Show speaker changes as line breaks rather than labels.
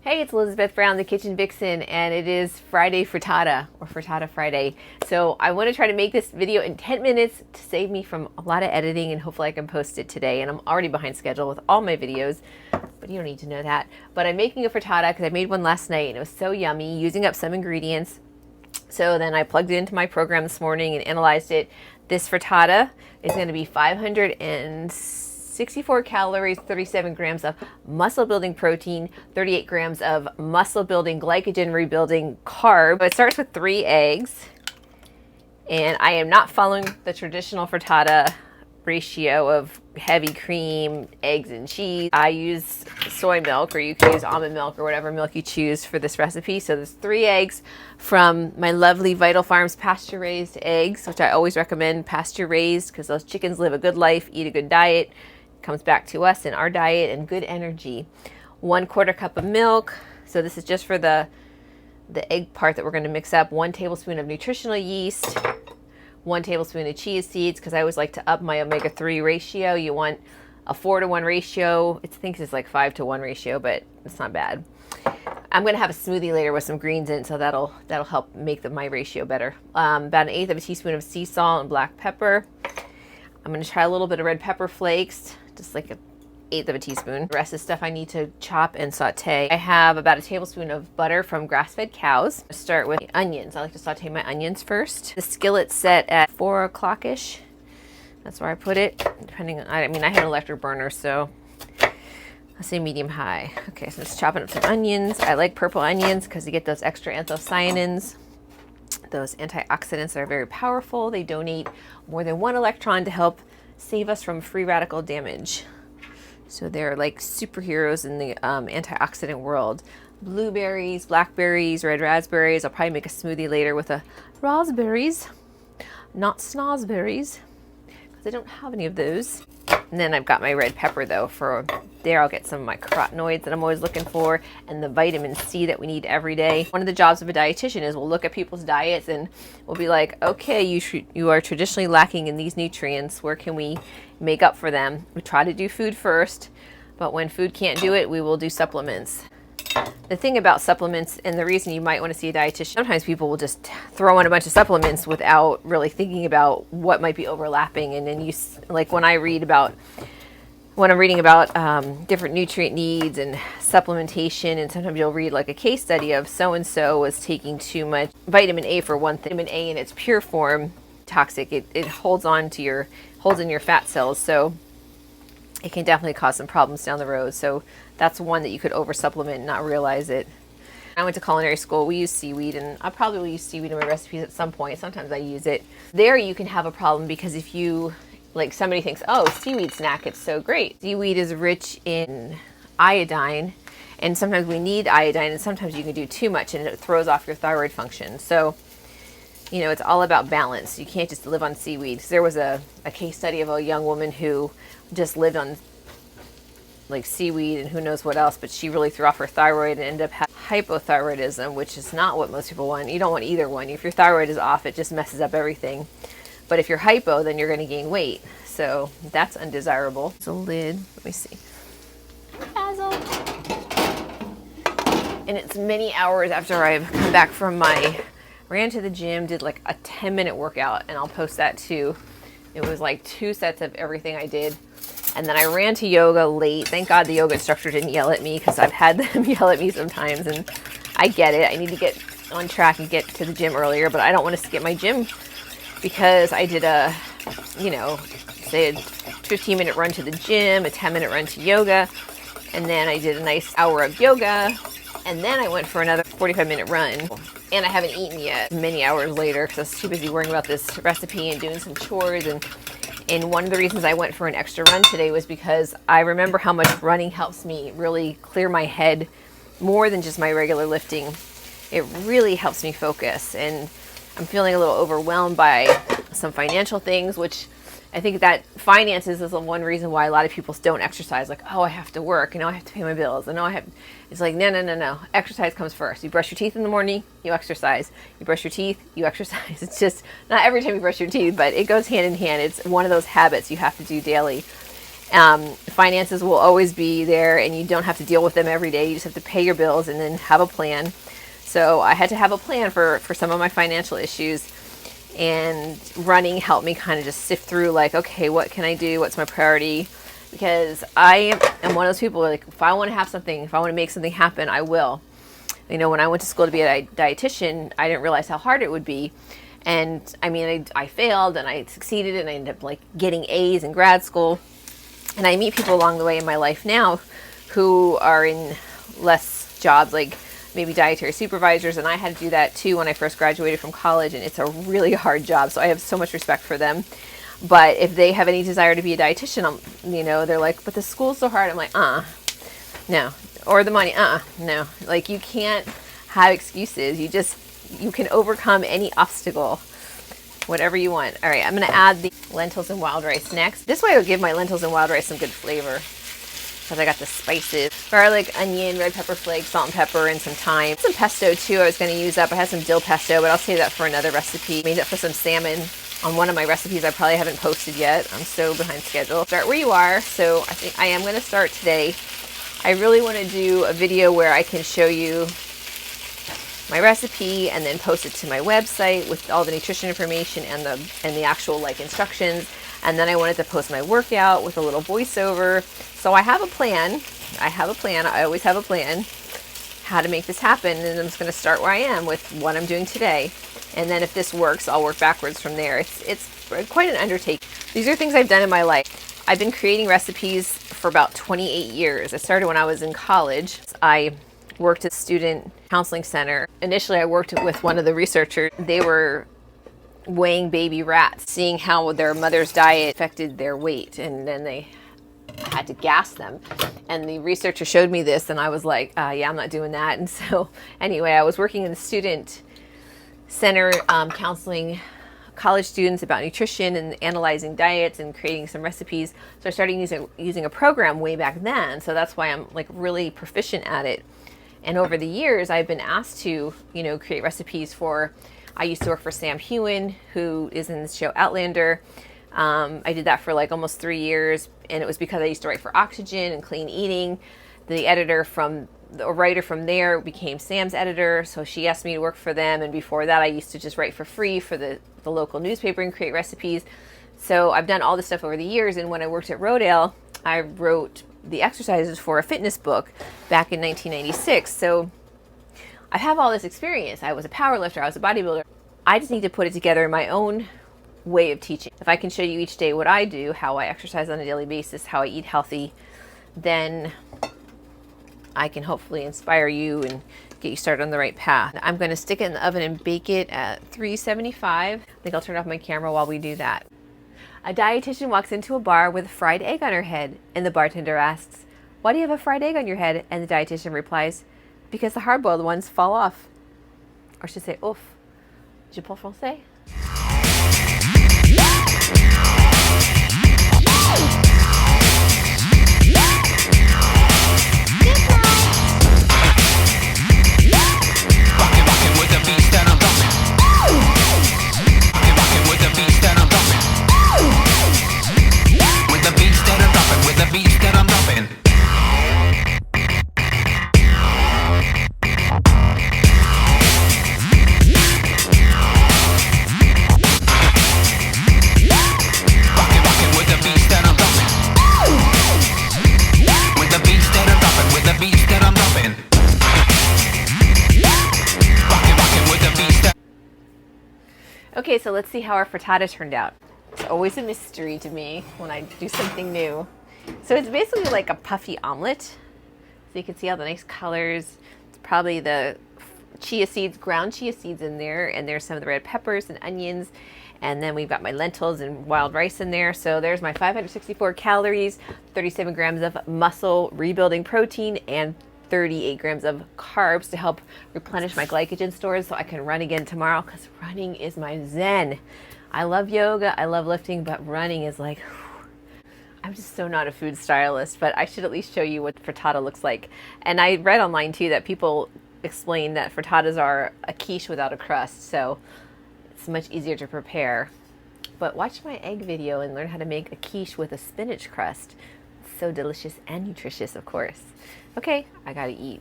Hey, it's Elizabeth Brown, the Kitchen Vixen, and it is Friday Frittata, or Frittata Friday. So I want to try to make this video in 10 minutes to save me from a lot of editing, and hopefully I can post it today. And I'm already behind schedule with all my videos, but you don't need to know that. But I'm making a frittata because I made one last night, and it was so yummy, using up some ingredients. So then I plugged it into my program this morning and analyzed it. This frittata is going to be 564 calories, 37 grams of muscle building protein, 38 grams of muscle building glycogen rebuilding carb. It starts with 3 eggs, and I am not following the traditional frittata ratio of heavy cream, eggs, and cheese. I use soy milk, or you can use almond milk or whatever milk you choose for this recipe. So there's 3 eggs from my lovely Vital Farms pasture raised eggs, which I always recommend pasture raised because those chickens live a good life, eat a good diet. Comes back to us in our diet, and good energy. 1/4 cup of milk. So this is just for the egg part that we're going to mix up. 1 tablespoon of nutritional yeast, 1 tablespoon of chia seeds, because I always like to up my omega-3 ratio. You want a 4-to-1 ratio. It thinks it's like 5-to-1 ratio, but it's not bad. I'm going to have a smoothie later with some greens in, so that'll help make my ratio better. About 1/8 of a teaspoon of sea salt and black pepper. I'm going to try a little bit of red pepper flakes, just like 1/8 of a teaspoon. The rest is stuff I need to chop and saute. I have about a tablespoon of butter from grass-fed cows. I'll start with onions. I like to saute my onions first. The skillet's set at 4 o'clock-ish. That's where I put it, depending on, I mean, I had an electric burner, so I'll say medium-high. Okay, so just chopping up some onions. I like purple onions because you get those extra anthocyanins. Those antioxidants are very powerful. They donate more than 1 electron to help save us from free radical damage. So they're like superheroes in the antioxidant world. Blueberries, blackberries, red raspberries. I'll probably make a smoothie later with a raspberries, not snozberries, because I don't have any of those. And then I've got my red pepper, though. For there, I'll get some of my carotenoids that I'm always looking for, and the vitamin C that we need every day. One of the jobs of a dietitian is we'll look at people's diets and we'll be like, okay, you are traditionally lacking in these nutrients. Where can we make up for them? We try to do food first, but when food can't do it, we will do supplements. The thing about supplements, and the reason you might want to see a dietitian, sometimes people will just throw in a bunch of supplements without really thinking about what might be overlapping. And then you, like when I'm reading about different nutrient needs and supplementation, and sometimes you'll read like a case study of so-and-so was taking too much vitamin A for one thing. Vitamin A in its pure form, toxic. It holds in your fat cells. So it can definitely cause some problems down the road. So that's one that you could over supplement and not realize it. I went to culinary school. We use seaweed, and I probably will use seaweed in my recipes at some point. Sometimes I use it. There you can have a problem because if you, like somebody thinks, oh, seaweed snack, it's so great. Seaweed is rich in iodine, and sometimes we need iodine, and sometimes you can do too much and it throws off your thyroid function. So, you know, it's all about balance. You can't just live on seaweed. So there was a case study of a young woman who just lived on like seaweed and who knows what else, but she really threw off her thyroid and ended up having hypothyroidism, which is not what most people want. You don't want either one. If your thyroid is off, it just messes up everything. But if you're hypo, then you're going to gain weight. So that's undesirable. It's a lid. Let me see. Basil. And it's many hours after I've come back from ran to the gym, did like a 10-minute workout, and I'll post that too. It was like 2 sets of everything I did. And then I ran to yoga late. Thank God the yoga instructor didn't yell at me, because I've had them yell at me sometimes, and I get it. I need to get on track and get to the gym earlier, but I don't want to skip my gym because I did a, say a 15-minute run to the gym, a 10-minute run to yoga, and then I did a nice hour of yoga, and then I went for another 45-minute run. And I haven't eaten yet many hours later because I was too busy worrying about this recipe and doing some chores. And one of the reasons I went for an extra run today was because I remember how much running helps me really clear my head more than just my regular lifting. It really helps me focus. And I'm feeling a little overwhelmed by some financial things, which I think that finances is the one reason why a lot of people don't exercise. Like, oh, I have to work, and oh, I have to pay my bills, and oh, I have. It's like, no. Exercise comes first. You brush your teeth in the morning, you exercise. You brush your teeth, you exercise. It's just not every time you brush your teeth, but it goes hand in hand. It's one of those habits you have to do daily. Finances will always be there, and you don't have to deal with them every day. You just have to pay your bills and then have a plan. So I had to have a plan for some of my financial issues, and running helped me kind of just sift through, like, okay, what can I do? What's my priority? Because I am one of those people, like, if I want to have something, if I want to make something happen, I will. You know, when I went to school to be a dietitian, I didn't realize how hard it would be. And I mean, I failed and I succeeded, and I ended up like getting A's in grad school. And I meet people along the way in my life now who are in less jobs, like maybe dietary supervisors, and I had to do that too when I first graduated from college, and it's a really hard job, so I have so much respect for them. But if they have any desire to be a dietitian, you know, they're like, but the school's so hard. I'm like, no. Or the money, no. Like, you can't have excuses. You can overcome any obstacle, whatever you want. All right, I'm gonna add the lentils and wild rice next. This way it'll give my lentils and wild rice some good flavor, because I got the spices: garlic, onion, red pepper flakes, salt and pepper, and some thyme. Some pesto too I was going to use up. I had some dill pesto, but I'll save that for another recipe. Made it for some salmon on one of my recipes I probably haven't posted yet. I'm so behind schedule. Start where you are. So I think I am going to start today. I really want to do a video where I can show you my recipe and then post it to my website with all the nutrition information and the actual like instructions. And then I wanted to post my workout with a little voiceover. So I have a plan. I always have a plan how to make this happen. And I'm just going to start where I am with what I'm doing today. And then if this works, I'll work backwards from there. It's quite an undertaking. These are things I've done in my life. I've been creating recipes for about 28 years. I started when I was in college. I worked at a student counseling center. Initially, I worked with one of the researchers. They were weighing baby rats, seeing how their mother's diet affected their weight, and then they had to gas them. And the researcher showed me this, and I was like, yeah, I'm not doing that. And so anyway, I was working in the student center, counseling college students about nutrition and analyzing diets and creating some recipes. So I started using a program way back then. So that's why I'm like really proficient at it. And over the years, I've been asked to, you know, create recipes for, I used to work for Sam Hewen, who is in the show Outlander. I did that for like almost 3 years, and it was because I used to write for Oxygen and Clean Eating. The writer from there became Sam's editor, so she asked me to work for them. And before that, I used to just write for free for the local newspaper and create recipes. So I've done all this stuff over the years. And when I worked at Rodale, I wrote the exercises for a fitness book back in 1996. So I have all this experience. I was a power lifter, I was a bodybuilder. I just need to put it together in my own way of teaching. If I can show you each day what I do, how I exercise on a daily basis, how I eat healthy, then I can hopefully inspire you and get you started on the right path. I'm going to stick it in the oven and bake it at 375. I think I'll turn off my camera while we do that. A dietitian walks into a bar with a fried egg on her head, and the bartender asks, "Why do you have a fried egg on your head?" And the dietitian replies, "Because the hard-boiled ones fall off." Or she say, "Ouf, je parle français." Okay, so let's see how our frittata turned out. It's always a mystery to me when I do something new. So it's basically like a puffy omelet. So you can see all the nice colors. It's probably the chia seeds, ground chia seeds in there, and there's some of the red peppers and onions. And then we've got my lentils and wild rice in there. So there's my 564 calories, 37 grams of muscle rebuilding protein, and 38 grams of carbs to help replenish my glycogen stores so I can run again tomorrow, because running is my zen. I love yoga, I love lifting, but running is like, whew. I'm just so not a food stylist, but I should at least show you what frittata looks like. And I read online too that people explain that frittatas are a quiche without a crust, so it's much easier to prepare. But watch my egg video and learn how to make a quiche with a spinach crust. so delicious and nutritious, of course. Okay, I gotta eat.